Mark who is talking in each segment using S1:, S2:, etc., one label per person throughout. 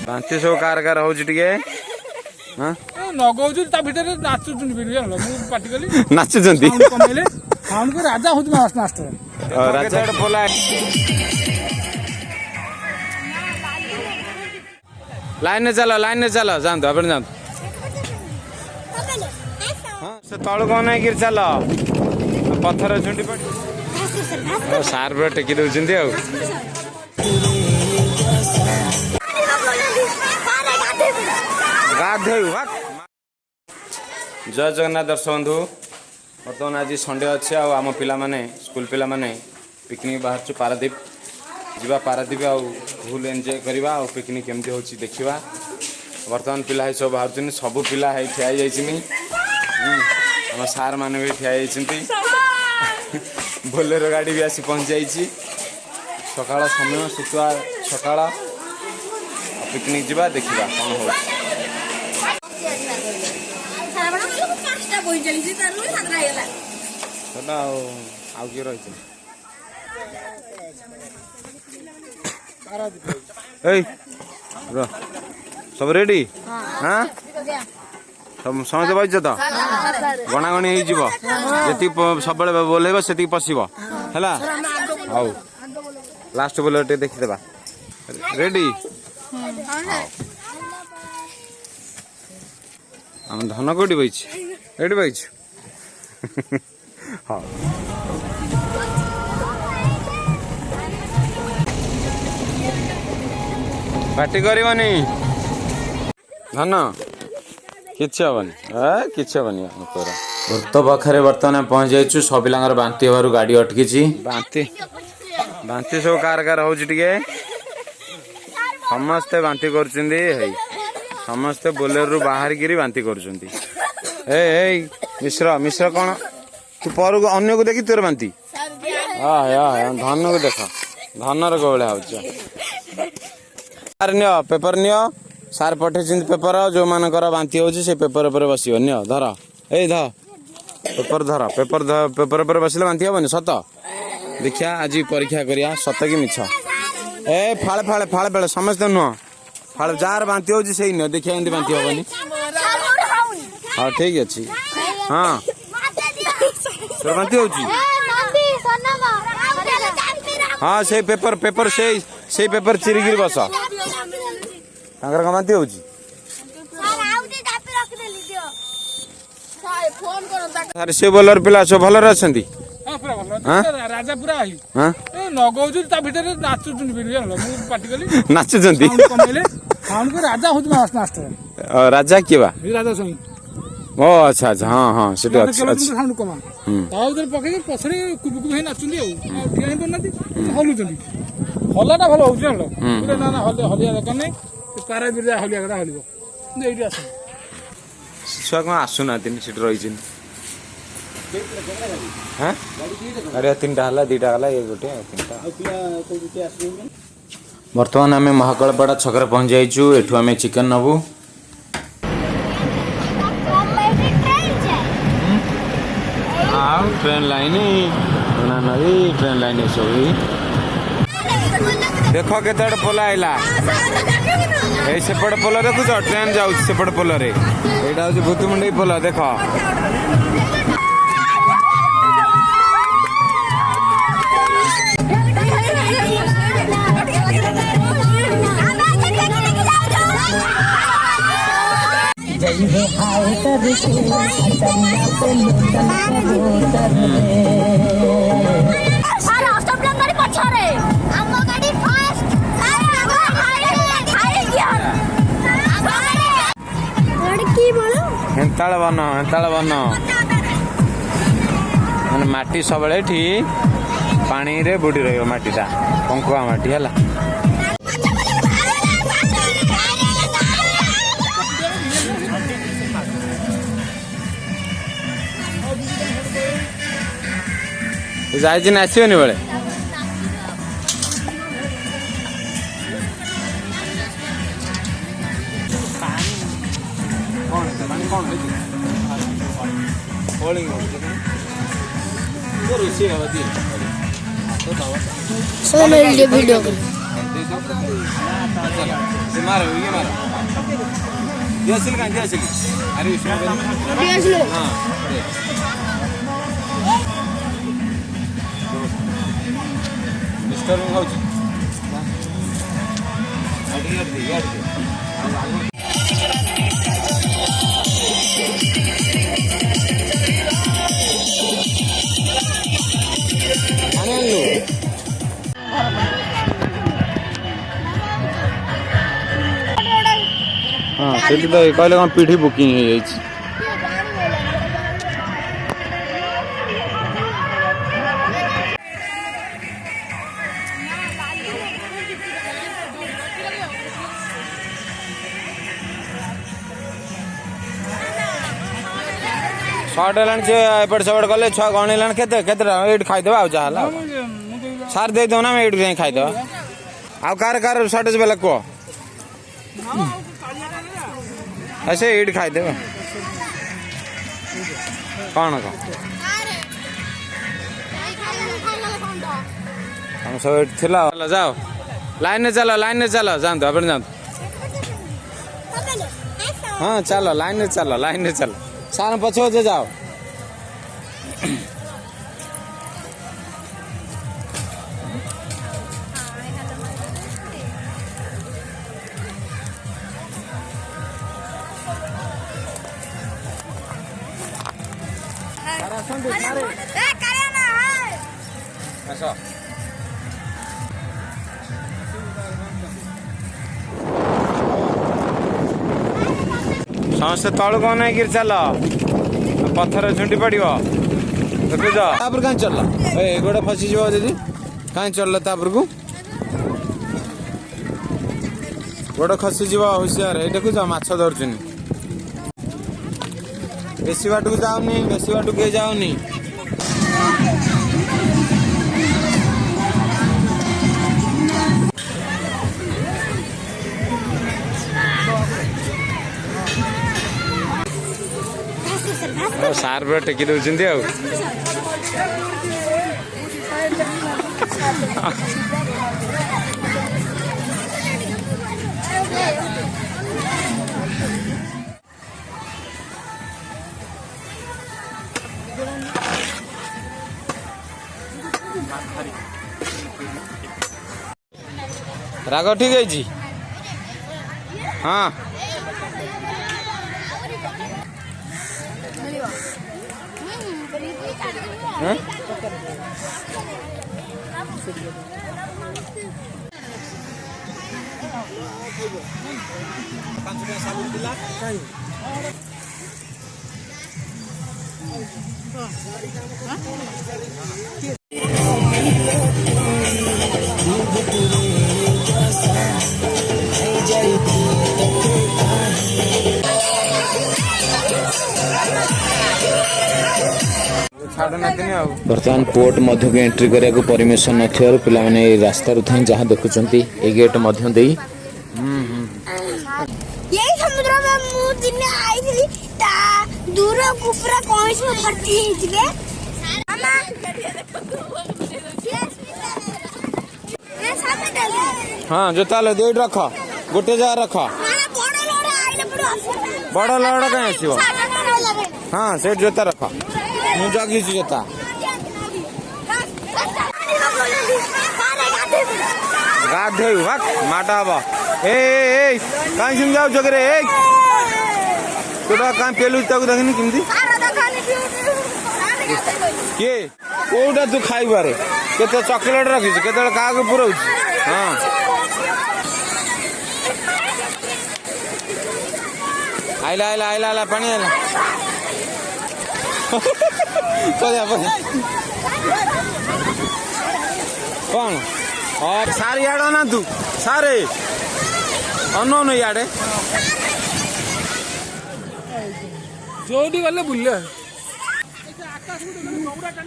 S1: बांती सब car car हो
S2: नगौଛୁ ତା ଭିତରେ ନାଚୁଛନ୍ତି ବି ଜାଣିଲ ମୁଁ ପାଟି କଲି
S1: नाचुଛନ୍ତି
S2: କମେଇଲେ ସାଉଣ୍ଡ କୁ ରାଜା ହଉଛି ମାଷ୍ଟର
S1: राजा बोला लाइन में चलो जानतो आपण जानतो से तळु कोन नहीं गिर चलो पत्थर झुंडी पड़ी सार पूरा टेकी दउछंती आ गाधे जय जगन्नाथ दर्शक बंधु बर्तमान आज संडे अच्छे आम पिला माने स्कूल पिला माने पिकनिक बाहर पारादीप जीवा पारादीप आ फुल एंजॉय करवा आ पिकनिक केमती होची देखिबा बर्तमान पिला सब बाहर सब पिला है ठिया जाइछिनी हम सार माने भी ठिया जाइछंती बोलेरो गाड़ी भी आसी पहुंच जाइछि सकाळ समय सुतुआ सकाळ पिकनिक जीवा देखिबा कोन हो आउ किए रही सब रेडी हाँ समझ पाइछ तो गणागणी हो सब बोलेब से पशिब है हाउ लास्ट बोले देखीदे रेडी आम धन कौटी बैछ एटी बैछ हाँ पार्टी करनी धन किसी हेनी किसी हेनी वृत्त पाखे बर्तमान पहुँच जाइछु सब पिला बांती हबार गाड़ी अटकी बांती बांती सब कार कार हो समस्ते बांती कर समस्ते बोलेरो बाहर गिरी बांती कर मिश्र मिश्र कौन तू पर अन्य को देखी तोर बांती धन को देख धनर कौड़ा हो पेपर नियो सार पठे पेपर जो मानकर बांती हो पेपर पर बस नियो धर ए ध पेपर धर पेपर पेपर पर बसले बांती हेनी सत देखिया आज परीक्षा करिया सत कि मिछ ए फाड़े फाड़े फाड़े फाड़े समस्ते नुह फाड़ जार बांती हो देखिया एमती बांती हेनी हाँ ठीक अच्छे हाँ तोर बांती हो हाँ से पेपर पेपर से पेपर चिरिकी बस तांकर कम बांती हो से बोलर पिला सब भलर अच्छा
S2: राजा पूरा नगौଛୁ ତା ଭିତରେ ନାଚୁଛନ୍ତି ବି ଜାଣିଲ ମୁଁ ପାଟି କଲି
S1: ନାଚୁଛନ୍ତି
S2: କମେଇଲେ ସାଉଣ୍ଡ କୁ ରାଜା ହଉଛି ମାଷ୍ଟର
S1: राजा किए बा
S2: राजा स्वामी
S1: ओ अच्छा अच्छा हाँ हाँ सेठी अच्छा
S2: साउंड कमा ता उधर पकेई पछरे कुबुकु भाई नाचुंदी आ ठिया ही पड़नाती हलुचंदी हलाटा भलो होउछ जानलो पूरा ना ना हलिया दरकार नै पारा बिरजा हलिया गडा हलिबो एइटी आस
S1: छुआ को आसुना तीन सीट रही छिन हां अरे तीनटा हला दीटा हला ए गोटे तीनटा वर्तमान आम महाकालपाड़ा छकरे पहुंच जाइछु एठू आम चिकन नबू ट्रेन लाइन नदी ट्रेन लाइन सब देख केते पोल आइला सेपट पोल देखुच ट्रेन जाऊँ सेपट पोल यहाँ हूँ भूतमुंडी पोल देख हेताल बन माने माटी सब पानी रे बुड़ी रही माटीटा पंकुआ माटी है जाइए आसबनी बेले रोषे
S3: सब वीडियो कर
S1: मारो ये मारो दियासिल का दियासिल अरे इसमें हां मिस्टर होची यार हाँ सेठी तो कहले कौन पीढ़ी बुकिंग हो जाइए शॉर्ट लाइन से एपट सेपट कले छुआ गणी लाइन केते ये खाईदेवा आ जहाँ सार दे दो ना मैं ये खाईदेवा आउ कार शॉर्टेज बेला कह ऐसे ईट खाईदेवा कौन कौन हम सब थिला जाओ लाइन में चलो जानते अपन जानते हाँ चलो लाइन में चलो सारा पछो से जाओ समस्त तलू कौन है गिर चल पत्थर झुंडी पड़ देखुच कहीं चल गोड़ फसीज दीदी कहीं चल को गोड़ खसीज होशियार देखुच माछ धरचुन बेसी बाट को जाऊनी बेसी बाट के जाऊनी सार पूरा टेकी दौरान राग ठीक है हाँ बर्तमान कोर्ट मध्य को एंट्री करने को परमिशन न पे रास्ता थे जहाँ देखुं ये गेट
S3: यही समुद्र में मु दिन आई ता दूर कुफरा कोइस में फटी हिजबे मामा ये सामने डाल
S1: हां जोता ले दे रख गोटे जगह रख बड़ लड़ कहीं आसो हाँ से जोता रख मु जगी जोता गाधे माटा हवा ए कहीं सुन जाओ जगरे तोड़ा कहीं पेलू तक देखनी किमती किए कोटा तू खाइबारे केते चॉकलेट रखिस केते का पुराऊ हाँ आइला आइला आइला आइला पानी आइला कौन और सारे याड ना तू सारे अन याडे
S2: जोडी गले बुल्ले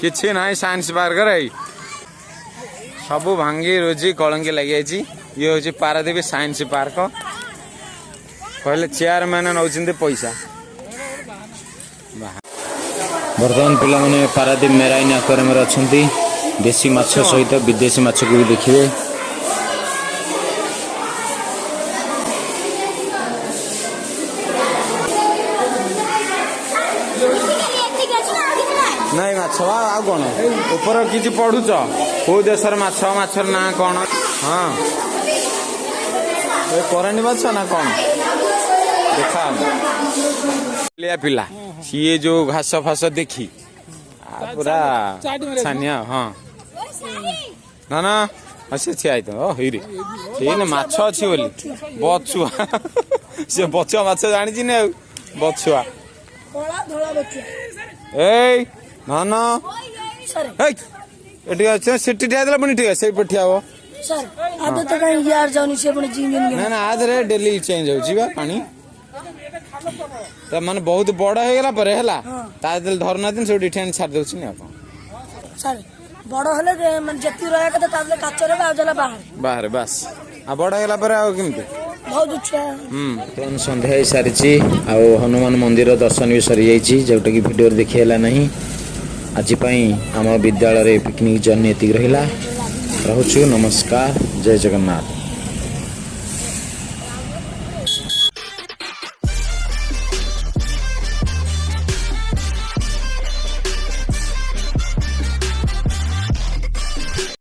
S1: किछि ना साइंस पार्क रे सब भांगी रोजी कलंकी लगी जाइए ये हूँ पारादीप साइंस पार्क कहले चेयरमैन नौ पैसा बर्तमान पिला पारादीप मेराइन आक्वारियम अच्छा देशी माछ सहित विदेशी माछ को भी देखिए। नहीं माछ आ कौन ऊपर किसी पढ़ुच कौ देशर माछ माछर ना कौन? हाँ करानी माछ ना कौन देखा पिला सीए जो घास फास देखी पूरा छानिया। हाँ ना ना से छिया तो हिरे से माछ अच्छी बोली बछुआ से बछुआ माछ जानी ना बछुआ ए ना ना सेठी ठिया पुणी ठीक है ठिया हो ना ना आधे डेली चेंज हो पानी तो माने बहुत बड़ हो गला पर हैला ता दिल धरना दिन सब डिटेन छाड़ दउछि ने अपन
S4: सर बड़ हले मन जति रहा के ताले काचरे बाजला बाहर
S1: बाहर बस आ बड़ हैला पर आ केमते
S4: बहुत अच्छा
S1: तो संध्या हो सारी आ हनुमान मंदिर दर्शन भी सरी जाइछि जोटा कि वीडियो देखि हैला नहीं आज पई हम विद्यालय रे पिकनिक जर्नी एति रहिला। रहूछु नमस्कार जय जगन्नाथ।